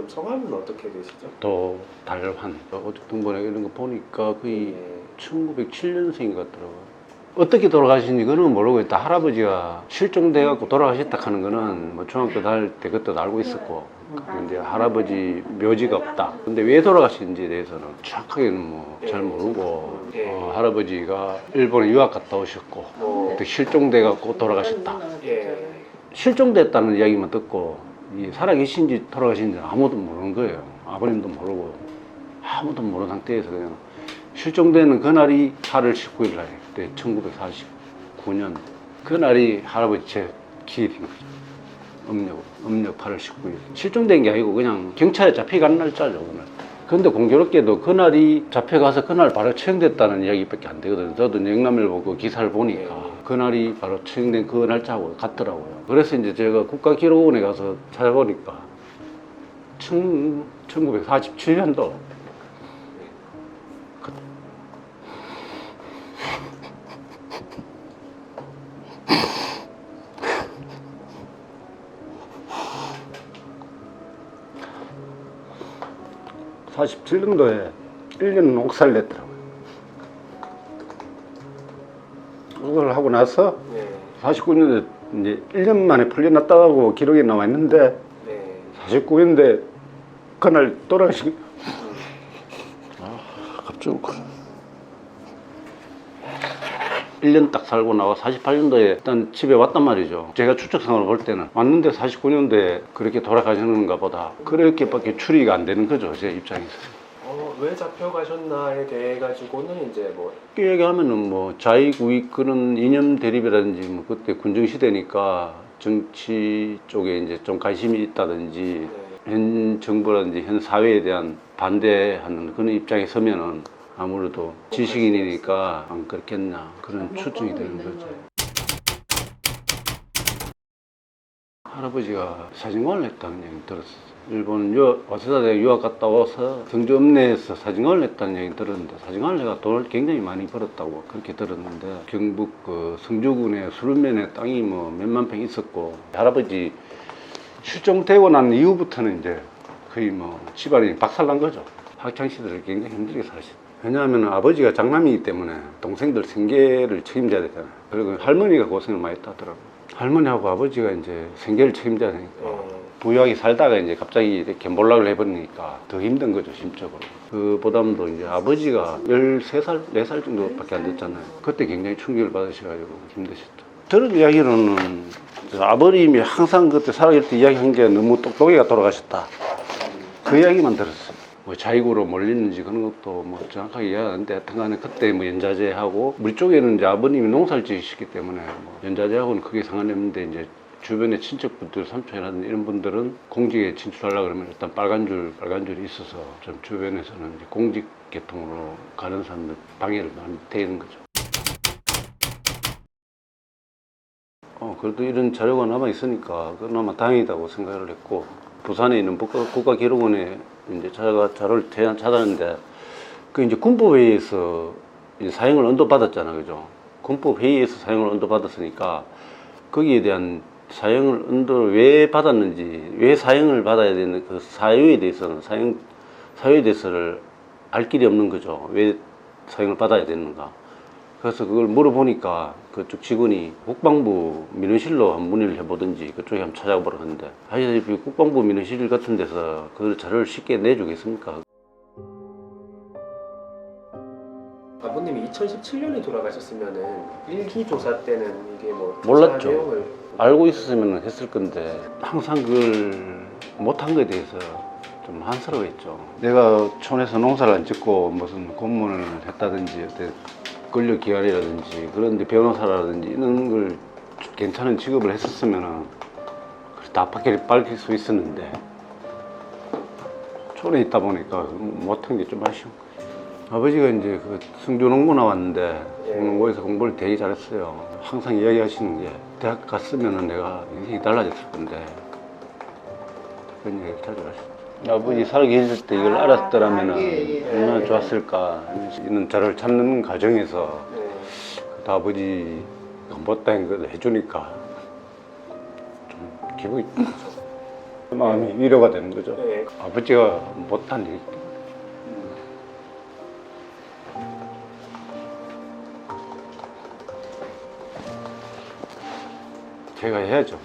그럼 성함은 어떻게 되시죠? 도달환. 어디 등본에 이런 거 보니까 거의 1907년생인 것 같더라고요. 어떻게 돌아가신지 그는 모르고 있다. 할아버지가 실종돼갖고 돌아가셨다 하는 거는 뭐 중학교 다닐 때 그때도 알고 있었고, 근데 할아버지 묘지가 없다. 근데 왜 돌아가신지에 대해서는 정확하게는 뭐 잘 모르고, 할아버지가 일본에 유학 갔다 오셨고 그때 실종돼갖고 돌아가셨다. 실종됐다는 이야기만 듣고 살아계신지 돌아가신지 아무도 모르는 거예요. 아버님도 모르고 아무도 모르는 상태에서 그냥 실종되는 그날이 8월 19일 날, 그때 1949년 그날이 할아버지 제 기일인 거죠. 음력 8월 19일. 실종된 게 아니고 그냥 경찰에 잡혀간 날짜죠, 그날. 그런데 공교롭게도 그날이 잡혀가서 그날 바로 처형됐다는 이야기밖에 안 되거든요. 저도 영남일보 그 기사를 보니까 그날이 바로 처형된 그 날짜하고 같더라고요. 그래서 이제 제가 국가기록원에 가서 찾아보니까 1947년도 47년도에 1년 옥살 냈더라고요. 그걸 하고 나서 49년도에 이제 1년 만에 풀려났다고 기록이 나와 있는데 49년도에 그날 돌아가신 갑자기 1년 딱 살고 나와 48년도에 일단 집에 왔단 말이죠. 제가 추적상으로 볼 때는 왔는데 49년도에 그렇게 돌아가시는가 보다, 그렇게밖에 추리가 안 되는 거죠, 제 입장에서. 왜 잡혀가셨나에 대해 가지고는 이제 뭐 쉽게 얘기하면은 뭐 자의구익 그런 이념 대립이라든지, 뭐 그때 군정 시대니까 정치 쪽에 이제 좀 관심이 있다든지, 현 정부라든지 현 사회에 대한 반대하는 그런 입장에 서면은 아무래도 지식인이니까 안 그렇겠나, 그런 추정이 되는 거죠. 할아버지가 사진관을 했다는 얘기 들었어요. 일본 와세다대 유학 갔다 와서 경주 읍내에서 사진관을 했다는 얘기 들었는데, 사진관을 내가 돈을 굉장히 많이 벌었다고 그렇게 들었는데, 경북 그 성주군에 수르면에 땅이 뭐 몇만 평 있었고, 할아버지 실종되고 난 이후부터는 이제 거의 뭐 집안이 박살난 거죠. 학창시절을 굉장히 힘들게 사셨어요. 왜냐하면 아버지가 장남이기 때문에 동생들 생계를 책임져야 되잖아요. 그리고 할머니가 고생을 많이 했다더라고요. 할머니하고 아버지가 이제 생계를 책임져야 되니까 부유하게 살다가 이제 갑자기 이렇게 몰락을 해버리니까 더 힘든 거죠, 심적으로. 그보다도 이제 아버지가 13살, 4살 정도밖에 안 됐잖아요. 그때 굉장히 충격을 받으셔가지고 힘드셨죠. 저런 이야기로는 아버님이 항상 그때 살아계실 때 이야기한 게 너무 똑똑이가 돌아가셨다, 그 이야기만 들었어요. 뭐 자익으로 몰리는지 그런 것도 뭐 정확하게 이해하는데, 하여튼간에 그때 뭐 연자제하고, 우리 쪽에는 이제 아버님이 농사를 지으시기 때문에 뭐 연자제하고는 크게 상관이 없는데, 이제 주변의 친척분들, 삼촌이라든지 이런 분들은 공직에 진출하려고 그러면 일단 빨간 줄이 있어서 좀 주변에서는 이제 공직 계통으로 가는 사람들 방해를 많이 되는 거죠. 그래도 이런 자료가 남아 있으니까 그나마 다행이다고 생각을 했고, 부산에 있는 국가기록원에 이제 자료를 찾았는데, 그 이제 군법회의에서 이제 사형을 언도받았잖아, 그죠? 군법회의에서 사형을 언도받았으니까 거기에 대한 사형을 언도를 왜 받았는지, 왜 사형을 받아야 되는 그 사유에 대해서는 사유에 대해서를 알 길이 없는 거죠. 왜 사형을 받아야 되는가? 그래서 그걸 물어보니까 그쪽 직원이 국방부 민원실로 한번 문의를 해보든지 그쪽에 한번 찾아보러 갔는데, 아시다시피 국방부 민원실 같은 데서 그 자료를 쉽게 내주겠습니까? 아버님이 2017년에 돌아가셨으면은 일기 조사 때는 이게 뭐 몰랐죠. 내용을 알고 있었으면 했을 건데 항상 그걸 못한 거에 대해서 좀 한스러워했죠. 내가 촌에서 농사를 안 짓고 무슨 공무원을 했다든지 권력기관이라든지 그런데 변호사라든지 이런 걸 괜찮은 직업을 했었으면 다 밝힐 수 있었는데, 촌에 있다 보니까 못한 게 좀 아쉬운 거예요. 아버지가 이제 그 성주농고 나왔는데 농고에서 공부를 되게 잘했어요. 항상 이야기하시는 게 대학 갔으면 내가 인생이 달라졌을 건데, 그런 얘기를 자주 하시죠. 아버지 살아계실 때 이걸 알았더라면 얼마나 좋았을까. 이런 자료를 찾는 과정에서 아버지가 못다한 걸 해주니까 좀 기분이 마음이 위로가 되는 거죠. 네. 아버지가 못한 일. 제가 해야죠.